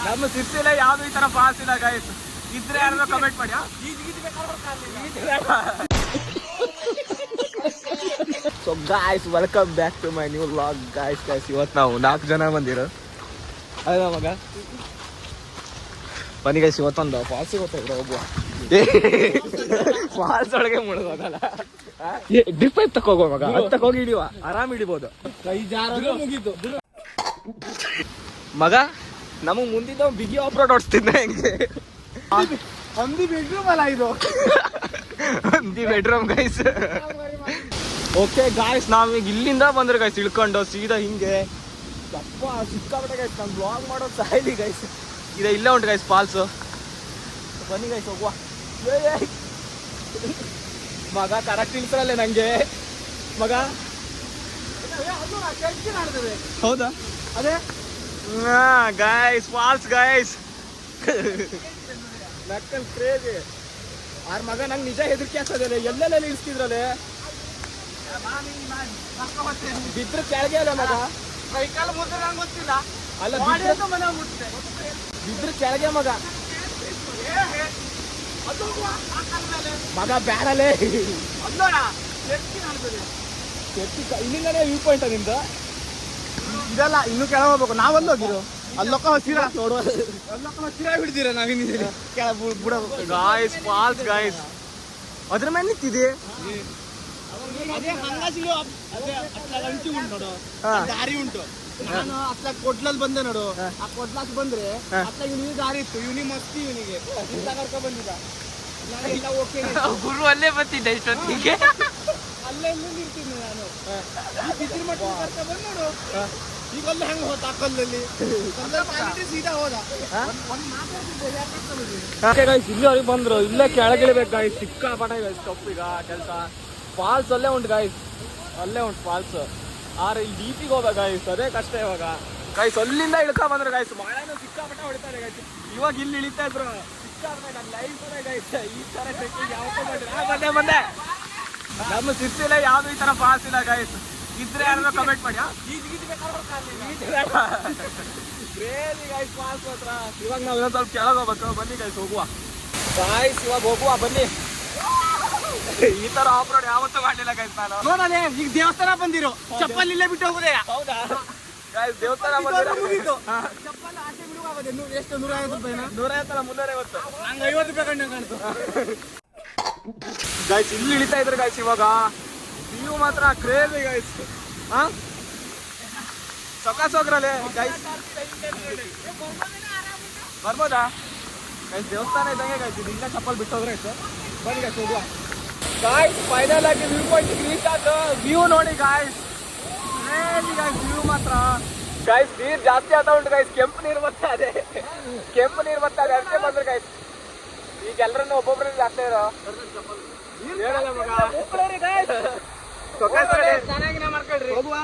ನಮ್ಮ ಸಿರ್ಸಿಲ್ಲ ಯಾವ್ದು ಈ ತರ ಫಾಲ್ಸ್ ಇಲ್ಲ ಗೈಸ್. ಇದ್ರೆ ಯಾರು ಕಮೆಂಟ್ ಮಾಡಿ. So guys, welcome back to my new vlog guys. ಇವತ್ತು ನಾವು 4 ಜನ ಬಂದಿರೋ ಅದ ಮಗ. ಬನ್ನಿ ಗೈಸ್, ಇವತ್ತೊಂದು ಫಾಲ್ಸಿಗೆ ಹೋಗ್ತಾ ಹೋಗುವ. ಫಾಲ್ಸ್ ಒಳಗೆ ಮುಳುಗೋದಲ್ಲ, ಡ್ರಿಪ್ ಪೈಪ್ ತಕೋಗುವ ಮಗ. ಹತ್ತಕ್ಕೆ ಹೋಗಿ ಹಿಡಿಯುವ, ಆರಾಮ್ ಹಿಡಿಬೋದು ಮಗ. ನಮಗ್ ಮುಂದಿದ್ದ ಬಿಗಿ ಆಫ್ ರೋಡ್ ಓಡಿಸ್ತಿದ್ದೆ ಹೆಂಗೆ. ಹಂದಿ ಬೆಡ್ರೂಮ್ ಅಲ್ಲ ಇದು, ಹಂದಿ ಬೆಡ್ರೂಮ್ ಗೈಸ್. ಓಕೆ ಗಾಯ್ಸ್, ನಾವೀಗ ಇಲ್ಲಿಂದ ಬಂದ್ರೆ ಗೈಸ್ ಇಳ್ಕೊಂಡು ಸೀದಾ ಹಿಂಗೆ ಅಪ್ಪ ಸಿಕ್ಕಾಬಿಟ್ಟೆ ಗೈಸ್. ನಾನು ಬ್ಲಾಗ್ ಮಾಡೋದು ಸಾಯ್ಲಿ ಗೈಸ್. ಇಲ್ಲೇ ಉಂಟು ಗೈಸ್ ಫಾಲ್ಸ್. ಬನ್ನಿ ಗೈಸ್ ಹೋಗುವ. ಮಗ ಕರೆಕ್ಟ್ ಇಳ್ಸರಲ್ಲೇ ನಂಗೆ ಮಗ. ಹೌದಾ? ಅದೇ ಗೈಸ್ ಫಾಲ್ಸ್ ಗೈಸ್. ನಕ್ಕಲ್ ಕ್ರೇಜಿ ಆರ್ ಮಗ. ನಂಗೆ ನಿಜ ಹೆದರಿಕೆ ಆಗ್ತದೆ. ಎಲ್ಲೆಲ್ಲ ಇಳಿಸ್ತಿದ್ರಲ್ಲೇ ಬಿದ್ರೆ ಕೆಳಗೆ ಅಲ್ಲ ಮಗ. ಸೈಕಲ್ ಮುದ್ರೆ ನಂಗೆ ಗೊತ್ತಿಲ್ಲ. ಅಲ್ಲ ಬಿದ್ರೆ ಕೆಳಗೆ ಮಗ. ಮಗ ಬ್ಯಾಡಲೇ ಇಲ್ಲಿಂದನೇ ವ್ಯೂ ಪಾಯಿಂಟ್ ನಿಂದ. ಇದೆಲ್ಲ ಇನ್ನು ಕೆಳಗೆ ಹೋಗ್ಬೇಕು. ನಾವಲ್ಲಿ ಹೋಗಿರೋ ಅಲ್ಲೊಕ್ಕ ಹಸಿರಾ ನೋಡುವ, ಅಲ್ಲೊಕ್ಕ ಹಸಿರಾ ಬಿಡ್ತೀರ ನಾವಿನ್ನಿದ್ದೀರಿ ಬುಡ ಗಾಯ್ಸ್. ಫಾಲ್ಸ್ ಗಾಯ್ಸ್, ಅದ್ರ ಮೇಲೆ ನಿಂತಿದೆ. ಅದೇ ಹಂಗಾಸಿಗೆ ಅದೇ ಅಟ್ಲ ಅಂಚಿ ಉಂಟು ನೋಡು, ದಾರಿ ಉಂಟು. ನಾನು ಅಟ್ಲ ಕೊಡ್ಲಲ್ಲಿ ಬಂದೆ ನೋಡು. ಆ ಕೊಡ್ಲಾಕ್ ಬಂದ್ರೆ ಅಟ್ಲ ಇವನಿಗೆ ದಾರಿ ಇತ್ತು. ಇವನಿಗೆ ಮಸ್ತಿ, ಇವನಿಗೆ ಇಂತ ಕರ್ಕೊಂಡ್ ಬಂದಿದ್ದ. ನಾನೆಲ್ಲ ಓಕೆ ಗುರು ಅಲ್ಲೇ ಬರ್ತಿದ್ದೆ ಇಷ್ಟೊತ್ತಿಗೆ. ಅಲ್ಲೇ ಇರ್ತೀನಿ ನಾನು. ಈ ಬಿದಿರು ಮಟ್ಟ ಕರ್ಕೊಂಡ್ ಬಂದ್ ನೋಡು. ಈಗ ಅಲ್ಲಿ ಹೆಂಗ್ ಹೋದ ಆ ಕಲ್ಲಲ್ಲಿ ಸೀದಾ ಹೋದ. ಇಲ್ಲಿ ಅವ್ರಿಗೆ ಬಂದ್ರು. ಇಲ್ಲೇ ಕೆಳಗಿಳಿಬೇಕು ಗಾಯ್ಸ್. ಸಿಕ್ಕಾಪಟ ಗಾಯ್ಸ್ ಕಪ್ಪೀಗ ಕೆಲಸ. ಫಾಲ್ಸ್ ಅಲ್ಲೇ ಉಂಟು ಗಾಯ್ಸ್, ಅಲ್ಲೇ ಉಂಟು ಫಾಲ್ಸ್. ಆದ್ರೆ ಇಲ್ಲಿ ಡೀಪಿಗೆ ಹೋಗ್ಬೇಕು ಗಾಯ್ಸ್, ಅದೇ ಕಷ್ಟ ಇವಾಗ ಗಾಯ್ಸ್. ಅಲ್ಲಿಂದ ಇಳ್ಕೊ ಬಂದ್ರು ಗಾಯ್ಸ್. ಮಳೆನೂ ಸಿಕ್ಕಾಪಟ ಹೊಡಿತಾರೆ ಗಾಯ್ಸ್. ಇವಾಗ ಇಲ್ಲಿ ಇಳಿತಾ ಇದ್ರು ಸಿಕ್ಕಾಪಟ. ನನ್ನ ಲೈಫ್ ಗಾಯ್ಸ್ ಈ ತರ ಟ್ರೆಕ್ಕಿಂಗ್ ಯಾವತ್ತೂ ಮಾಡಿದ್ರೆ ಬಂದೆ. ನಮ್ಮ ಸಿರ್ಸಿಲ್ಲ ಯಾವ್ದು ಈ ತರ ಫಾಲ್ಸ್ ಇಲ್ಲ ಗಾಯ್ಸ್. ಇದ್ರೆ ಯಾರು ಕಮೆಂಟ್ ಮಾಡಿ. ಫಾಲ್ಸ್ ಹತ್ರ ಇವಾಗ ನಾವು ಇನ್ನೊಂದು ಸ್ವಲ್ಪ ಕೆಳಗೆ ಹೋಗ್ಬೇಕು. ಬನ್ನಿ ಗಾಯ್ಸ್ ಹೋಗುವ. ಗಾಯ್ಸ್ ಇವಾಗ ಹೋಗುವ ಬನ್ನಿ. ಈ ತರ ಆಫ್ ರೋಡ್ ಯಾವತ್ತೂ ಮಾಡಿಲ್ಲ ಗಾಯ್ಸ್ ನಾನು. ನೋಡಲೆ ಈಗ ದೇವಸ್ಥಾನ ಬಂದಿರೋ ಚಪ್ಪಲ್ ಇಲ್ಲೇ ಬಿಟ್ಟು ಹೋಗುದೇ. ಹೌದಾ ಗಾಯ್ಸ್? ದೇವಸ್ಥಾನ ಬಂದಿರೋ ಚಪ್ಪಲ್ ಆಚೆ ಬಿಡುವಾಗದೆ. ಎಷ್ಟು 150 ರೂಪಾಯಿನ? 150 350. ನಂಗೆ 50 ರೂಪಾಯಿ ಕಂಡು ಕಾಣ್ತು ಗಾಯ್ಸ್. ಇಲ್ಲಿ ಇಳಿತಾ ಇದ್ರು ಗಾಯ್ಸ್. ಇವಾಗ ವ್ಯೂ ಮಾತ್ರ ಕ್ರೇಜಿ ಗಾಯ್ಸ್. ಸೊಕಾಸ್ ಹೋಗ್ರಲ್ಲೇ ಗೈಸ್. ಬರ್ಬೋದಾ ಗೈಸ್? ದೇವಸ್ಥಾನ ಇದ್ದಂಗೆ ಗಾಯ್ಸ್. ಇದು ಇಲ್ಲ ಚಪ್ಪಲ್ ಬಿಟ್ಟು ಹೋದ್ರೆ ಆಯ್ತು. ಬನ್ನಿ ಗಾಯ್ಸ್ ಹೋಗುವ. ಗಾಯ್ಸ್ ಫೈನಲ್ ಆಗಿ ವ್ಯೂ ಪಾಯಿಂಟ್ ರೀಚ್ ಆಯ್ತು. ವ್ಯೂ ನೋಡಿ ಗಾಯ್ಸ್, ಕ್ರೇಜಿ ಗಾಯ್ಸ್ ವ್ಯೂ ಮಾತ್ರ. ಗಾಯ್ಸ್ ನೀರ್ ಜಾಸ್ತಿ ಆಗ್ತಾ ಉಂಟು ಗಾಯ್ಸ್. ಕೆಂಪು ನೀರು ಬರ್ತಾ ಇದೆ, ಕೆಂಪು ನೀರು ಬರ್ತಾ ಇದೆ. ಅಷ್ಟೇ ಬಂದ್ರೆ ಗಾಯ್ಸ್. ಈಗ ಎಲ್ಲರನ್ನು ಒಬ್ಬೊಬ್ಬರಲ್ಲಿ ಜಾಸ್ತಿ ಇರೋ ಹೇಳಲ್ಲ ಮಗ. ಚೆನ್ನಾಗಿ ಮಾಡ್ಕೊಳ್ರಿ ಹೋಗುವ.